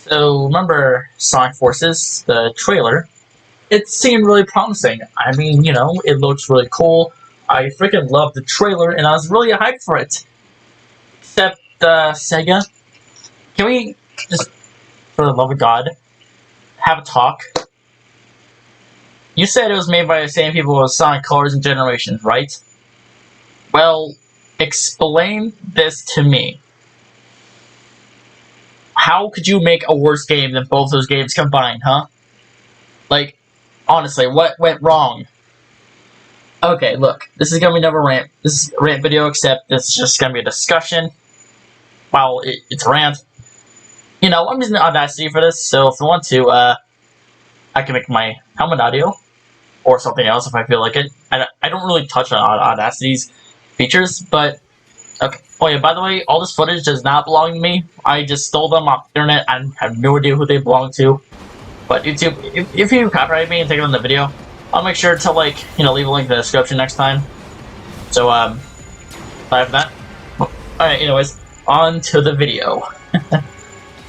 So remember Sonic Forces, the trailer? It seemed really promising. I mean, it looks really cool. I freaking love the trailer, and I was really hyped for it. Except, Sega, can we just, for the love of God, have a talk? You said it was made by the same people as Sonic Colors and Generations, right? Well, explain this to me. How could you make a worse game than both those games combined, huh? Like, honestly, what went wrong? Okay, look, this is gonna be another rant. This is a rant video, except it's just gonna be a discussion. Well, it's a rant. I'm using Audacity for this, so if you want to, I can make my helmet audio or something else if I feel like it. I don't really touch on Audacity's features, but okay. Oh yeah, by the way, all this footage does not belong to me. I just stole them off the internet. I have no idea who they belong to. But YouTube, if you copyright me and take it on the video, I'll make sure to leave a link in the description next time. So sorry for that. Alright, anyways, on to the video.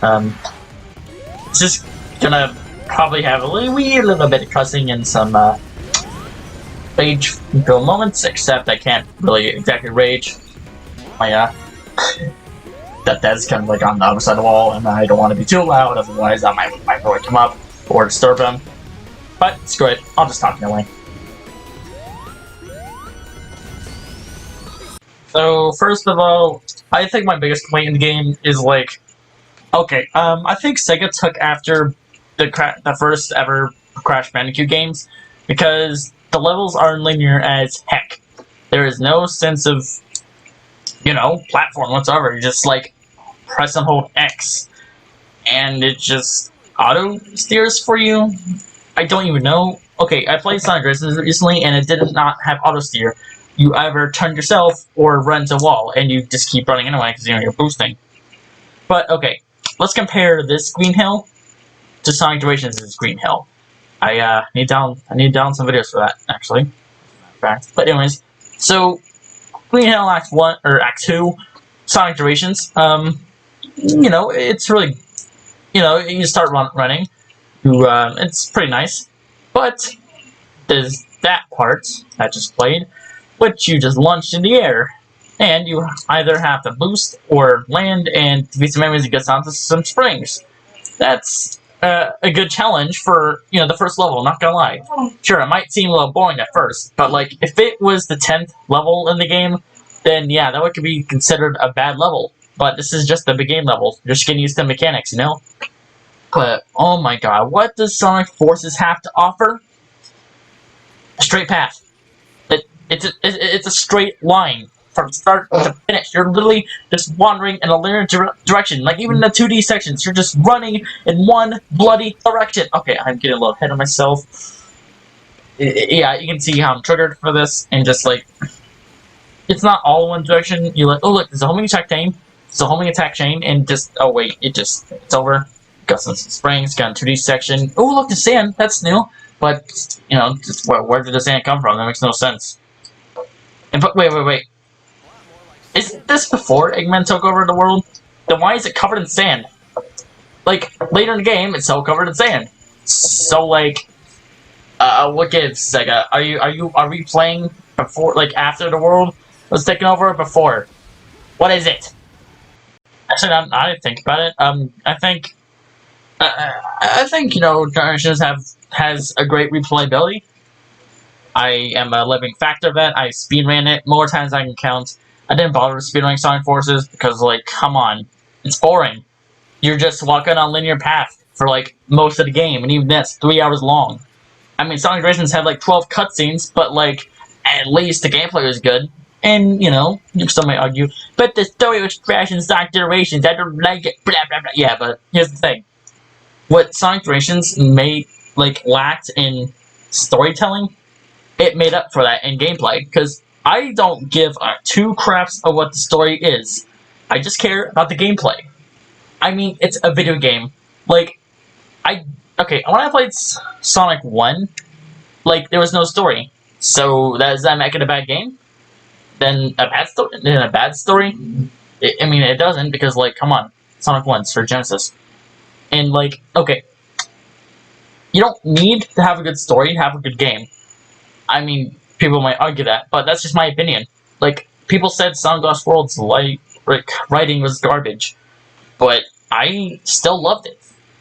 It's just gonna probably have a little bit of cussing and some rage-filled moments, except I can't really exactly rage. That's kind of on the other side of the wall, and I don't want to be too loud, otherwise I might probably come up or disturb him. But screw it, I'll just talk anyway. So first of all, I think my biggest complaint in the game is okay, I think Sega took after the first ever Crash Bandicoot games because the levels are linear as heck. There is no sense of platform whatsoever. You just press and hold X, and it just auto steers for you. I don't even know. Okay, I played Sonic Races recently, and it did not have auto steer. You either turn yourself or run to a wall, and you just keep running anyway because you're boosting. But okay, let's compare this Green Hill to Sonic Generations' Green Hill. I need down some videos for that actually. In fact, but anyways, so Green Hill Act 1 or Act 2, Sonic Generations. It's really, you start running. It's pretty nice, but there's that part that just played, which you just launched in the air, and you either have to boost or land and defeat some enemies and get onto some springs. That's a good challenge for the first level. Not gonna lie. Sure, it might seem a little boring at first, but if it was the 10th level in the game, then yeah, that would be considered a bad level. But this is just the beginning level. You're just getting used to the mechanics, But oh my god, what does Sonic Forces have to offer? A straight path. It's a straight line from start to finish. You're literally just wandering in a linear direction. Even in the 2D sections, you're just running in one bloody direction. Okay, I'm getting a little ahead of myself. Yeah, you can see how I'm triggered for this, and just it's not all one direction. You're oh look, there's a homing attack chain. It's a homing attack chain, and oh wait, it's over. Got some springs, got a 2D section. Oh look, the sand. That's new. But just where did the sand come from? That makes no sense. And wait. Isn't this before Eggman took over the world? Then why is it covered in sand? Later in the game, it's so covered in sand. So what gives, Sega? Are we playing before, after the world was taken over, or before? What is it? Actually, I didn't think about it. I think Generations has a great replayability. I am a living factor of that. I speedran it more times than I can count. I didn't bother with speedrunning Sonic Forces because, come on, it's boring. You're just walking on a linear path for most of the game, and even that's 3 hours long. I mean, Sonic Generations had 12 cutscenes, but at least the gameplay was good. And you still might argue, but the story was trash in Sonic Generations. I don't like it. Blah blah blah. Yeah, but here's the thing: what Sonic Generations lacked in storytelling, it made up for that in gameplay, because I don't give two craps of what the story is. I just care about the gameplay. I mean, it's a video game. When I played Sonic 1, there was no story. So does that make it a bad game? Then a bad story? I mean, it doesn't, because come on, Sonic 1's for Genesis. And like, okay, you don't need to have a good story to have a good game. I mean, people might argue that, but that's just my opinion. Like, people said Sonic Lost World's writing was garbage, but I still loved it.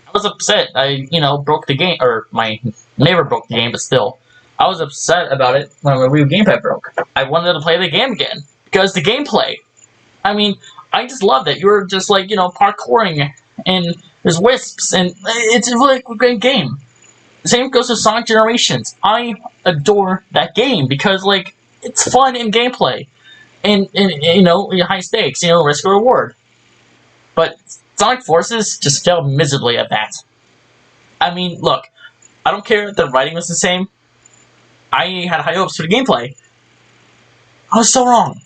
I was upset. I, broke the game, or my neighbor broke the game, but still. I was upset about it when my Wii gamepad broke. I wanted to play the game again, because the gameplay. I mean, I just loved it. You were just like, parkouring, and there's wisps, and it's a really great game. The same goes to Sonic Generations. I adore that game because, like, it's fun in gameplay. And high stakes, risk or reward. But Sonic Forces just failed miserably at that. I mean, look, I don't care if the writing was the same. I had high hopes for the gameplay. I was so wrong.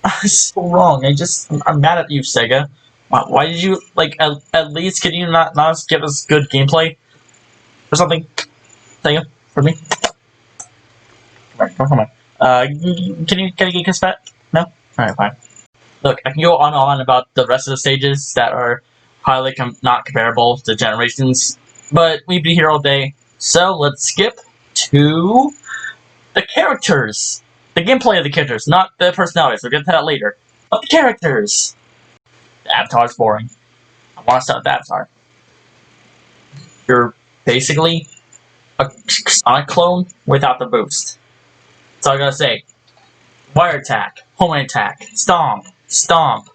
I was so wrong. I'm mad at you, Sega. Why did you, like, at least can you not give us good gameplay? Or something? Sega, for me? Come on. Can you get kiss back? No? Alright, fine. Look, I can go on and on about the rest of the stages that are highly not comparable to Generations, but we'd be here all day. So let's skip to the characters. The gameplay of the characters, not the personalities. We'll get to that later. But the characters. The avatar's boring. I want to start with the avatar. You're basically a Sonic clone without the boost. That's all I gotta say. Wire attack, home attack, stomp, stomp.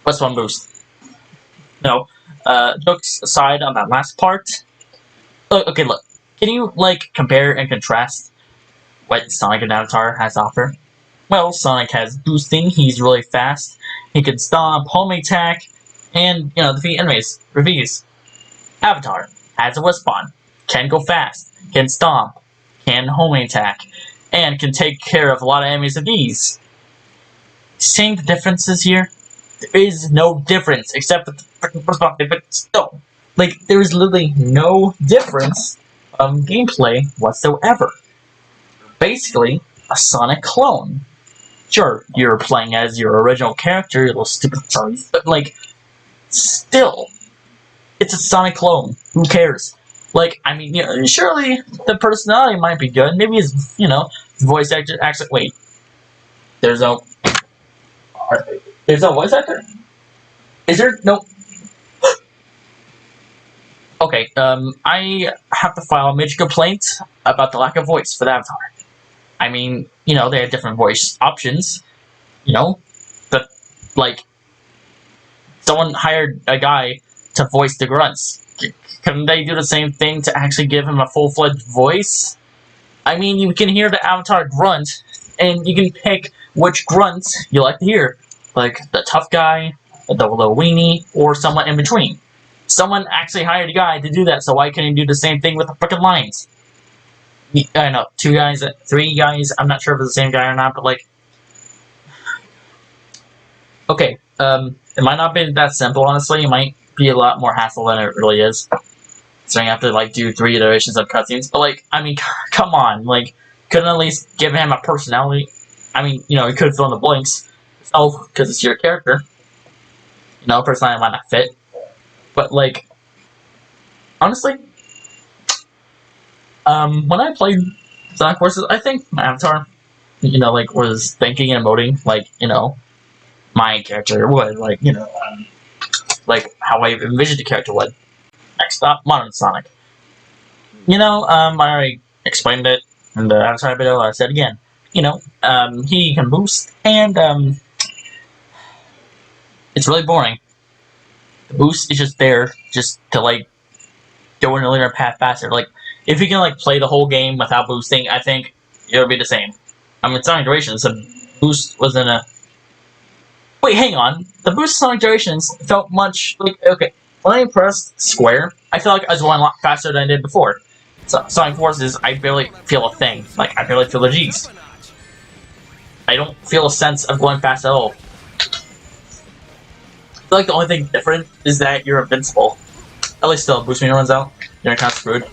What's one boost? No. Jokes aside on that last part. Okay, look. Can you, like, compare and contrast what Sonic and Avatar has to offer? Well, Sonic has boosting, he's really fast, he can stomp, home attack, and, defeat enemies, reviews. Avatar has a Wisp-On, can go fast, can stomp, can home attack, and can take care of a lot of enemies with ease. Seeing the differences here? There is no difference, except for the freaking perspective, but still. Like, there is literally no difference gameplay whatsoever. Basically, a Sonic clone. Sure, you're playing as your original character, you little stupid choice, but, like, still, it's a Sonic clone. Who cares? Like, I mean, surely the personality might be good. Maybe his, voice actor. Actually, wait. There's no voice actor? Is there no? Okay, I have to file a major complaint about the lack of voice for the Avatar. I mean, they have different voice options, but, like, someone hired a guy to voice the grunts. Couldn't they do the same thing to actually give him a full-fledged voice? I mean, you can hear the Avatar grunt, and you can pick which grunt you like to hear. Like, the tough guy, the little weenie, or someone in between. Someone actually hired a guy to do that, so why couldn't he do the same thing with the frickin' lines? I know, 2 guys, 3 guys, I'm not sure if it's the same guy or not, but, like... Okay, it might not be that simple, honestly. It might be a lot more hassle than it really is. So you have to, like, do 3 iterations of cutscenes. But, like, I mean, come on. Like, couldn't at least give him a personality. I mean, you could fill in the blanks. Oh, because it's your character. Personality might not fit. But, like, honestly, when I played Sonic Forces, I think my avatar, was thinking and emoting, like, my character would. Like, like how I envisioned the character would. Next up, Modern Sonic. I already explained it in the Avatar video, I said again. He can boost, and, it's really boring. The boost is just there, just to, like, go in a linear path faster. Like, if you can, like, play the whole game without boosting, I think it'll be the same. I mean, Sonic Generations, the boost wasn't a... Wait, hang on. The boost of Sonic Generations felt much like... Okay, when I pressed square, I feel like I was going a lot faster than I did before. So, Sonic Forces, I barely feel a thing. Like, I barely feel the G's. I don't feel a sense of going fast at all. I feel like the only thing different is that you're invincible. At least still, boost meter runs out. You're kind of screwed.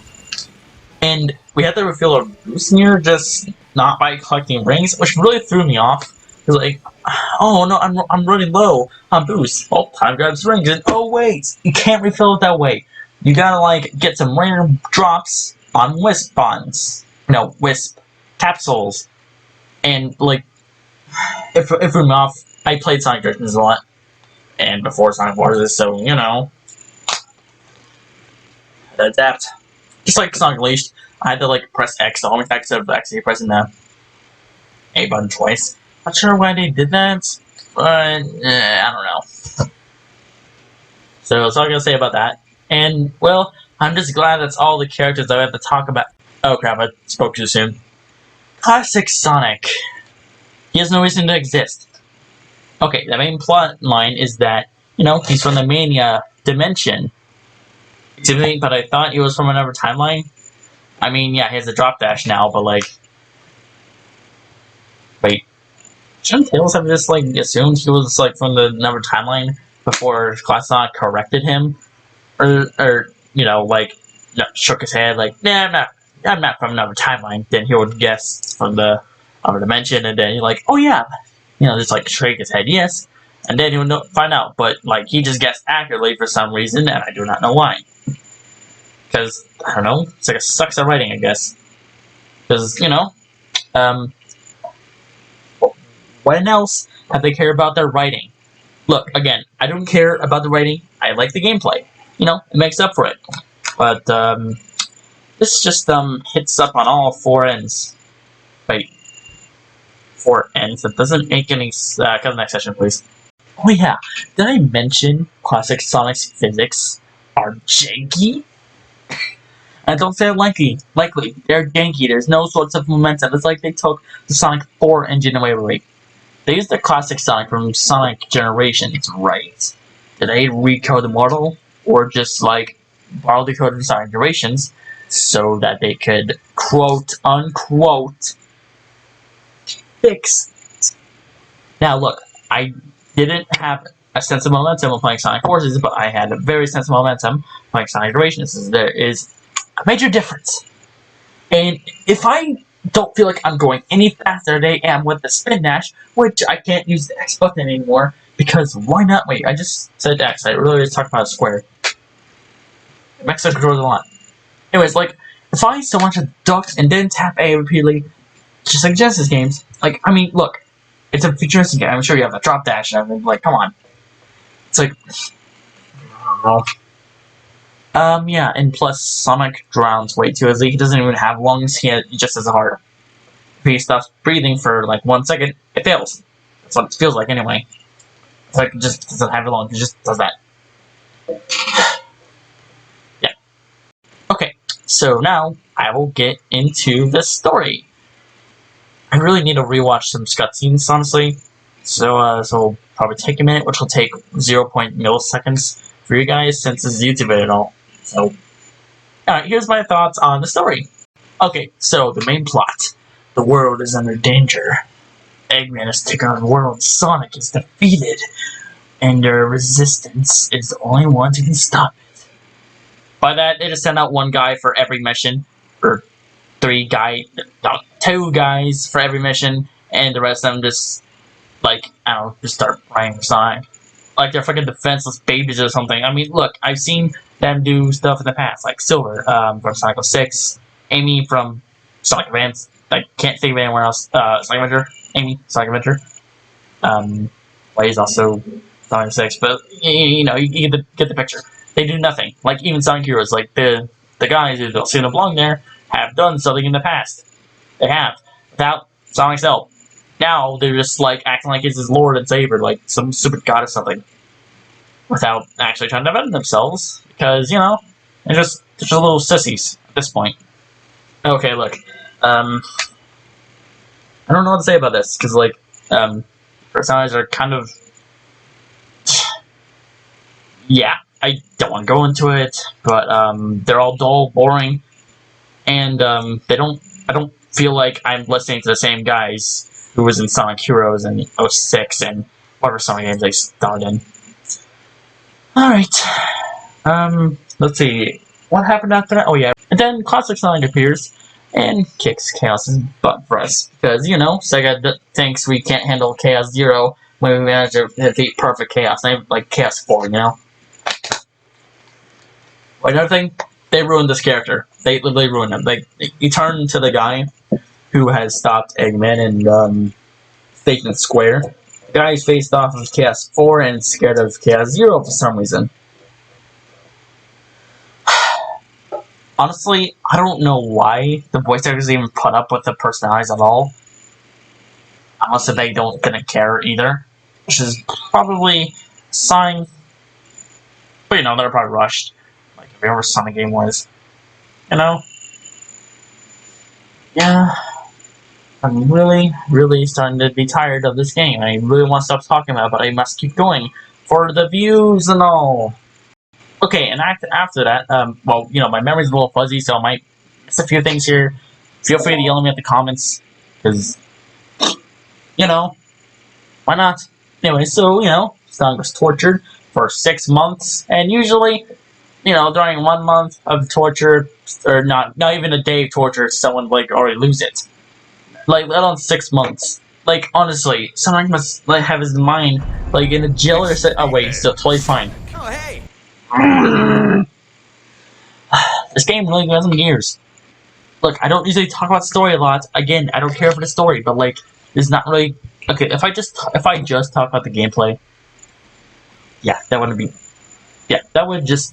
And we had to refill our boost meter just not by collecting rings, which really threw me off. He's like, oh no, I'm running low on boost. Oh, time grabs rings, and oh wait, you can't refill it that way. You gotta like get some random drops on wisp bonds. No, wisp capsules, and like if we're off, I played Sonic Dragons a lot, and before Sonic Wars, so you know, adapt. Just like Sonic Unleashed, I had to like press X the whole time instead of actually pressing the A button twice. Not sure why they did that, but I don't know. So that's all I'm gonna say about that. And well, I'm just glad that's all the characters I have to talk about. Oh crap! I spoke too soon. Classic Sonic. He has no reason to exist. Okay, the main plot line is that he's from the Mania dimension. But I thought he was from another timeline. I mean, yeah, he has a drop dash now, but like, wait, shouldn't Tails have just like assumed he was like from the another timeline before Classic Sonic corrected him, or like shook his head like, nah, I'm not from another timeline. Then he would guess from the other dimension, and then he's like, oh yeah, just like shake his head, yes, and then he would find out. But like he just guessed accurately for some reason, and I do not know why. Because I don't know, it's like it sucks at writing, I guess. Because what else have they care about their writing? Look, again, I don't care about the writing. I like the gameplay. It makes up for it. But this just hits up on all four ends. Wait, four ends. That doesn't make any. Go to the next session, please. Oh yeah, did I mention Classic Sonic's physics are janky? And don't say likely. They're janky. There's no sorts of momentum. It's like they took the Sonic 4 engine away. They used the classic Sonic from Sonic Generations, right? Did they recode the model? Or just like borrow the code from Sonic Generations so that they could quote unquote fix it? Now look, I didn't have a sense of momentum when playing Sonic Forces, but I had a very sense of momentum playing Sonic Generations. There is a major difference. And if I don't feel like I'm going any faster than I am with the spin dash, which I can't use the X button anymore, because why not? Wait, I just said X. I really was talking about a square. It makes the controls a lot. Anyways, like, if I so much as duck and then tap A repeatedly, just like Genesis games, like, I mean, look, it's a futuristic game. I'm sure you have a drop dash and everything. Like, come on. It's like, I don't know. Yeah, and plus Sonic drowns way too easily. He doesn't even have lungs, he just has a heart. If he stops breathing for like 1 second, it fails. That's what it feels like anyway. It's like it just doesn't have a lung, he just does that. Yeah. Okay, so now I will get into the story. I really need to rewatch some cutscenes, honestly. So it'll probably take a minute, which will take 0. milliseconds for you guys since it's YouTube and all. So, alright, here's my thoughts on the story. Okay, so the main plot. The world is under danger. Eggman is taken on the world. Sonic is defeated. And their resistance is the only ones who can stop it. By that, they just send out one guy for every mission. Or 2 guys for every mission. And the rest of them just, like, I don't know, just start playing Sonic. Like they're fucking defenseless babies or something. I mean, look, I've seen them do stuff in the past, like Silver from Sonic 06, Amy from Sonic Advance. I can't think of anywhere else. Sonic Adventure, Amy, Sonic Adventure. He's also Sonic 6, but you get the picture. They do nothing. Like even Sonic Heroes, like the guys who don't seem to belong there have done something in the past. They have without Sonic's help. Now they're just like acting like it's his lord and savior, like some stupid god or something, without actually trying to defend themselves. Because they're just little sissies at this point. Okay, look, I don't know what to say about this because personages are kind of, yeah, I don't want to go into it, but they're all dull, boring, and they don't. I don't feel like I'm listening to the same guys who was in Sonic Heroes in 06 and whatever Sonic games they starred in. Alright. Let's see. What happened after that? Oh yeah. And then Classic Sonic appears, and kicks Chaos's butt for us. Because, you know, Sega thinks we can't handle Chaos Zero when we manage to defeat Perfect Chaos, not like Chaos 4, you know? Another thing, they ruined this character. They literally ruined him. Like, he turned into the guy who has stopped Eggman and Station Square. The guy who's faced off of Chaos 4 and scared of Chaos Zero for some reason. Honestly, I don't know why the voice actors even put up with the personalities at all. Unless they didn't care either. Which is probably a sign. But you know, they're probably rushed. Like whatever Sonic game was. You know? Yeah. I'm really starting to be tired of this game. I really want to stop talking about it, but I must keep going. For the views and all. Okay, and after that, well, you know, my memory's a little fuzzy, so I might miss a few things here. Feel free to yell at me at the comments, because, you know, why not? Anyway, so, you know, Sonic was tortured for 6 months, and usually, you know, during 1 month of torture, or not even a day of torture, someone, like, already lose it. Like, let alone 6 months. Like, honestly, Sonic must, like, have his mind, like, in a jail or oh, wait, he's still totally fine. Oh, hey! This game really goes in gears. Look, I don't usually talk about story a lot. Again, I don't care for the story, but like, it's not really okay. If I just talk about the gameplay, yeah, that wouldn't be. Yeah, that would just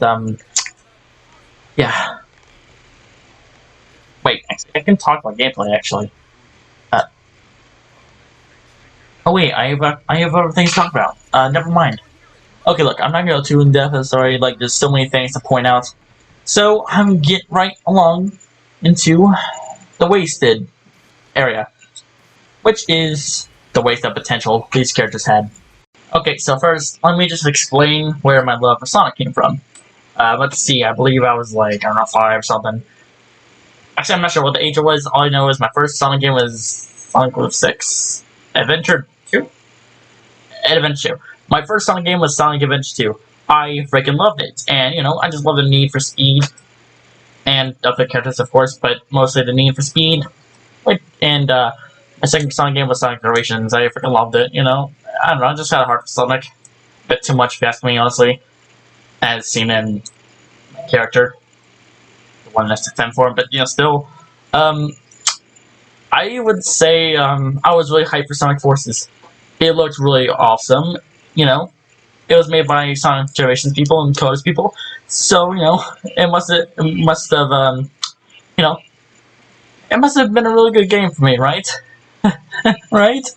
yeah. Wait, I can talk about gameplay actually. Oh wait, I have other things to talk about. Never mind. Okay, look, I'm not gonna go too in depth. I'm sorry. Like, there's so many things to point out. So I'm get right along into the wasted area, which is the waste of potential these characters had. Okay, so first, let me just explain where my love for Sonic came from. Let's see, I believe I was like, I don't know, 5 or something. Actually, I'm not sure what the age it was. All I know is my first Sonic game was Sonic 06. Adventure 2? Adventure 2. My first Sonic game was Sonic Adventure 2. I freaking loved it. And, you know, I just love the need for speed. And other characters, of course, but mostly the need for speed. And, my second Sonic game was Sonic Generations. I freaking loved it, you know? I don't know, I just had a heart for Sonic. A bit too much, if you ask me, honestly. As seen in my character. The one that's to fend for, but, you know, still. I would say, I was really hyped for Sonic Forces. It looked really awesome, you know? It was made by Sonic Generations people and Coders people. So, you know, it must have, you know, it must have been a really good game for me, right? Right?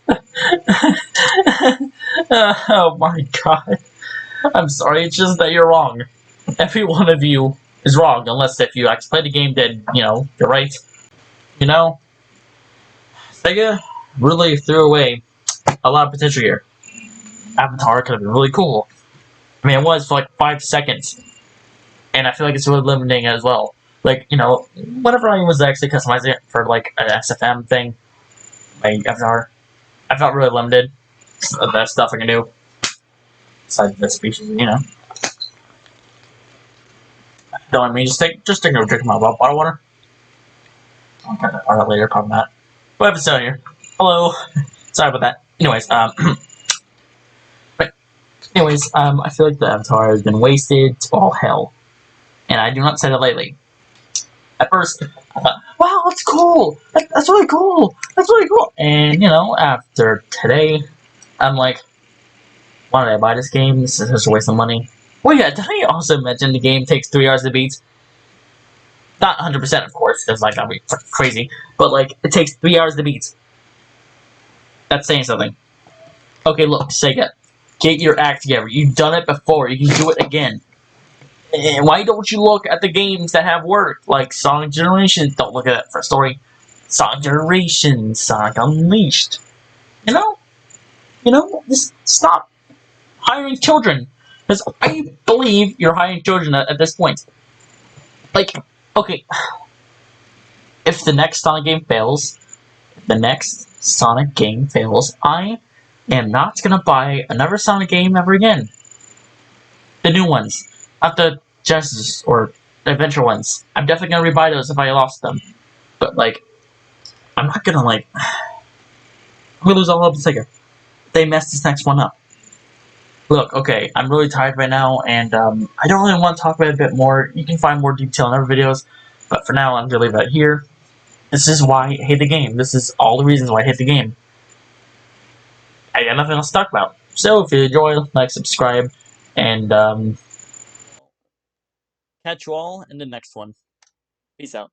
Oh my god. I'm sorry, it's just that you're wrong. Every one of you is wrong, unless if you actually played the game, then, you know, you're right. You know? Sega really threw away a lot of potential here. Avatar could have been really cool. I mean, it was for like 5 seconds. And I feel like it's really limiting as well. Like, you know, whenever I was actually customizing it for like an SFM thing, my Avatar, I felt really limited. The best stuff I can do. Besides the species, you know. Don't let me just take a drink of my bottle water. I'll get that later, probably not. What have it said here? Hello. Sorry about that. Anyways, but I feel like the Avatar has been wasted to all hell. And I do not say that lightly. At first, I thought, wow, that's cool! That's really cool! That's really cool! And, you know, after today, I'm like, why did I buy this game? This is such a waste of money. Well, yeah, did I also mention the game takes 3 hours to beat? Not 100%, of course, because, like, that'd be crazy. But, like, it takes 3 hours to beat. That's saying something. Okay, look, Sega. Get your act together. You've done it before. You can do it again. And why don't you look at the games that have worked? Like Sonic Generations. Don't look at it for a story. Sonic Generations. Sonic Unleashed. You know? You know? Just stop hiring children. Because I believe you're hiring children at this point. Like, okay. If the next Sonic game fails, I am not gonna buy another Sonic game ever again. The new ones. Not the Genesis or Adventure ones. I'm definitely gonna rebuy those if I lost them. But but like, I'm not gonna like, I'm gonna lose all hope in Sega. They messed this next one up. Look, okay, I'm really tired right now, and I don't really want to talk about it a bit more. You can find more detail in other videos, but for now, I'm gonna leave that here. This is why I hate the game. This is all the reasons why I hate the game. I got nothing else to talk about. So if you enjoy, like, subscribe, and catch you all in the next one. Peace out.